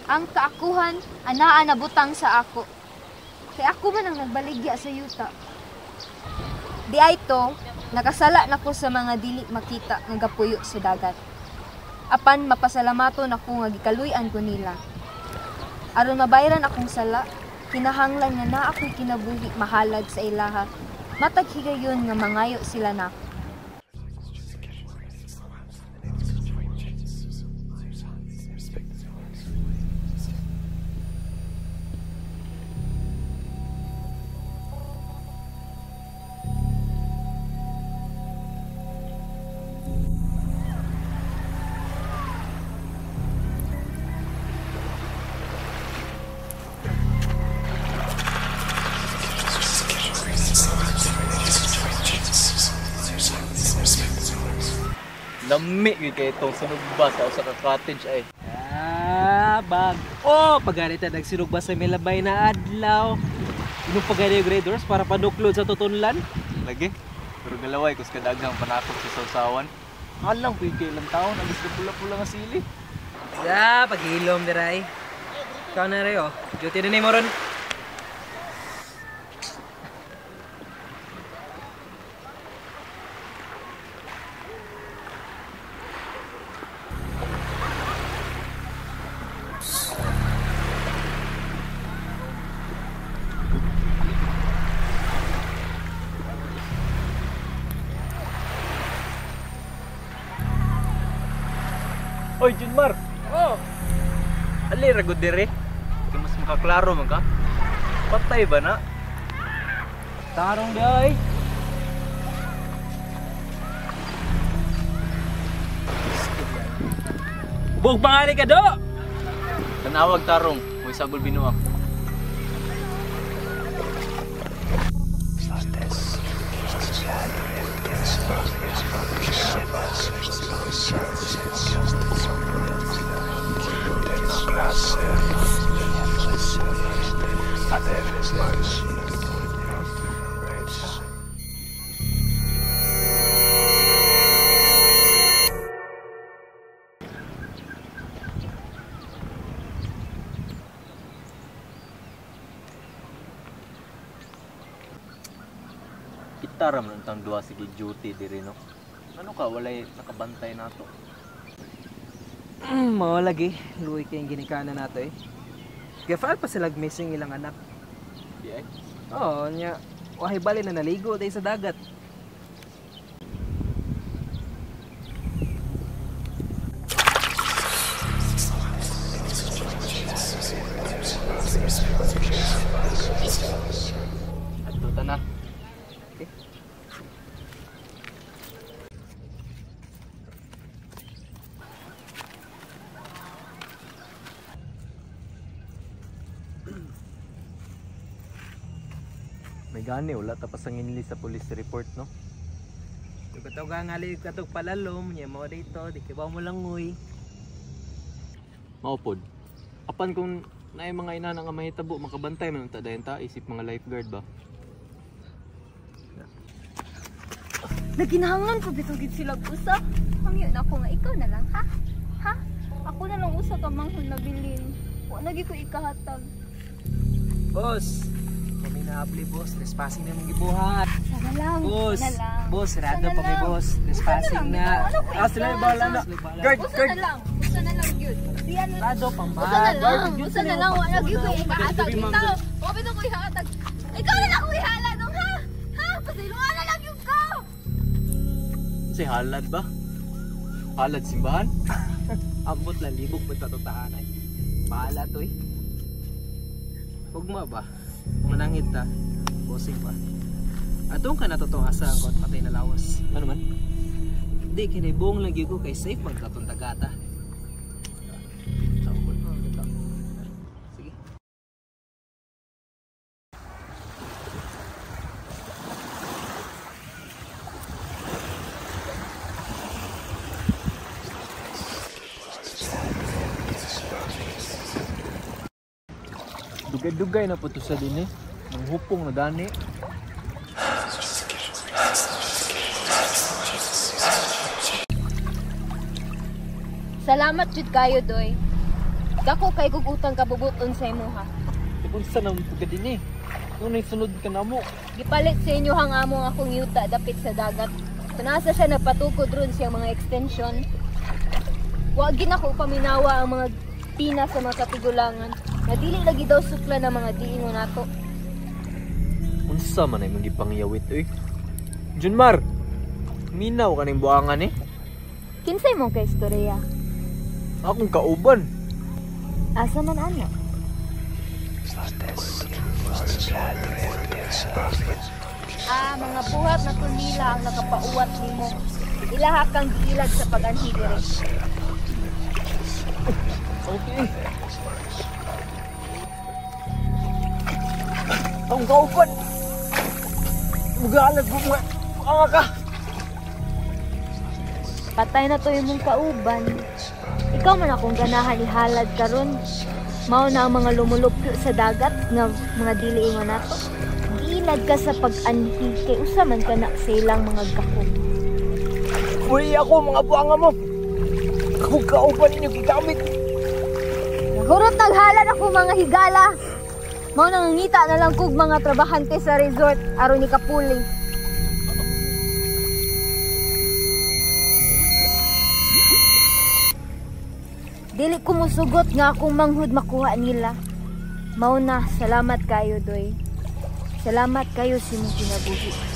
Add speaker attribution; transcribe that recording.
Speaker 1: Ang kaakuhan, anaa na butang sa ako. Kaya ako man ang nagbaligya sa yuta. Di ay to, nakasala na ko sa mga dili makita ng gapuyo sa dagat. Apan mapasalamaton ako nga gikaluy-an ko nila. Aron mabayaran akong sala, kinahanglan nga na ako'y kinabuhi mahalad sa ilaha. Matag higayon nga mangayo sila nako.
Speaker 2: Lami yun kayo itong sinugba sa usa ka cottage ay.
Speaker 3: Bag. Oh, paganita nagsinugba sa milabay na adlaw. Inong pagani yung graders para panuklod sa tutunlan.
Speaker 2: Lagi. Pero galaway kus kadagang panakot sa sausawan. Alang kuy kay ilang taon alis na pula-pula nga sili.
Speaker 3: Paghilom diray. Ikaw na rin, oh. Duty na ni mo ron.
Speaker 2: Oy, Junmar! Oh! Ali, ragod dire. Kaya mas makaklaro man ka. Patay ba na?
Speaker 3: Tarong di ay. Bug pangani ka do!
Speaker 2: Tanawag tarong. Huwag sagol binuang. Kita ra man tang duha sige duty diri no. Ano ka walay nakabantay nato?
Speaker 3: Mao lagi, luoy kay ginikanan nato eh. Gafal pa sila missing ilang anak.
Speaker 2: Di ay.
Speaker 3: Oo, nya wahay bali na naligo day sa dagat.
Speaker 2: Adto ta na.
Speaker 3: Okay.
Speaker 2: May gani wala tapos ang inili sa police report no.
Speaker 3: Kataw ka nga liig katog palalom, nya mo dito, di kibaw mo lang nguy.
Speaker 2: Maupod. Apan kung naay mga ina nga mahitabo makabantay man ta dayon ta isip mga lifeguard ba.
Speaker 1: Naginhangan ko bitugid sila usa. Hangyo na ako nga ikaw na lang, ha? Ha? Ako na lang usa ka manghon na bilin. Wa nagi ko ikahatag.
Speaker 3: Boss, kami na apli boss, trespassing na mong gibuhat.
Speaker 1: Sana lang.
Speaker 3: Boss,
Speaker 1: sana lang.
Speaker 3: boss, rado
Speaker 1: Sana
Speaker 3: pa may
Speaker 1: lang.
Speaker 3: boss, trespassing na.
Speaker 2: Sila bala na. Guard,
Speaker 1: Usa na lang. Usa na lang yun. Diyan na.
Speaker 3: Rado pa ba?
Speaker 1: Usa na lang. Usa na lang. Wa nagi ko ikahatag. Ikaw. Wa bitaw ko ikahatag. Ikaw na lang ko ihala dong, ha? Ha? Pasilungan na lang yung ko.
Speaker 2: Si halad ba? Halad simbahan?
Speaker 3: Ambot lang libog mo sa tutahanan. Bahala to eh. Hugma ba? Manangit ta. Bossing pa. Atong ka natotong asa ang kot patay na lawas. Ano man? Di kinibong lagi ko kay safe magkatong dagata. Sige.
Speaker 2: Dugay-dugay na po to sa din eh. Ang hupong na dani.
Speaker 1: Salamat jud kayo, Doy. Dako kay kog utang kabubuton sa imo ha.
Speaker 2: Unsa na mo din eh. Nung sunod ka na mo.
Speaker 1: Gipalit sa inyo hang among akong yuta dapit sa dagat. Tunasa siya nagpatukod ron siyang mga extension. Wa gid ako paminawa ang mga pina sa mga katigulangan. Nadili lagi daw sukla ng mga diingon nato.
Speaker 2: Unsa man ay magipangyawit oy. Junmar. Minaw ka ning buangan eh.
Speaker 1: Kinsay mong kay istorya?
Speaker 2: Akong kauban.
Speaker 1: Asa man ana? Mga buhat na tunila ang nakapauwat nimo. Ilaha kang giilag sa pag-anhi diri.
Speaker 2: Okay. Ang kauban. Mugalag mo mga ka.
Speaker 1: Patay na to imong kauban. Ikaw man akong ganahan ihalad karon. Mao na ang mga lumulupyo sa dagat nga mga dili ingon nato. Giilag ka sa pag-anhi kay usa man ka na sa ilang mga gakog.
Speaker 2: Uy ako mga buanga mo. Ako kauban ninyo gigamit.
Speaker 1: Nahurot naghalad ako mga higala. Mao nang ngita na lang kog mga trabahante sa resort aron ni kapuli. Dili ko musugot nga akong manghud makuha nila. Mao na, salamat kayo doy. Salamat kayo sa imong kinabuhi.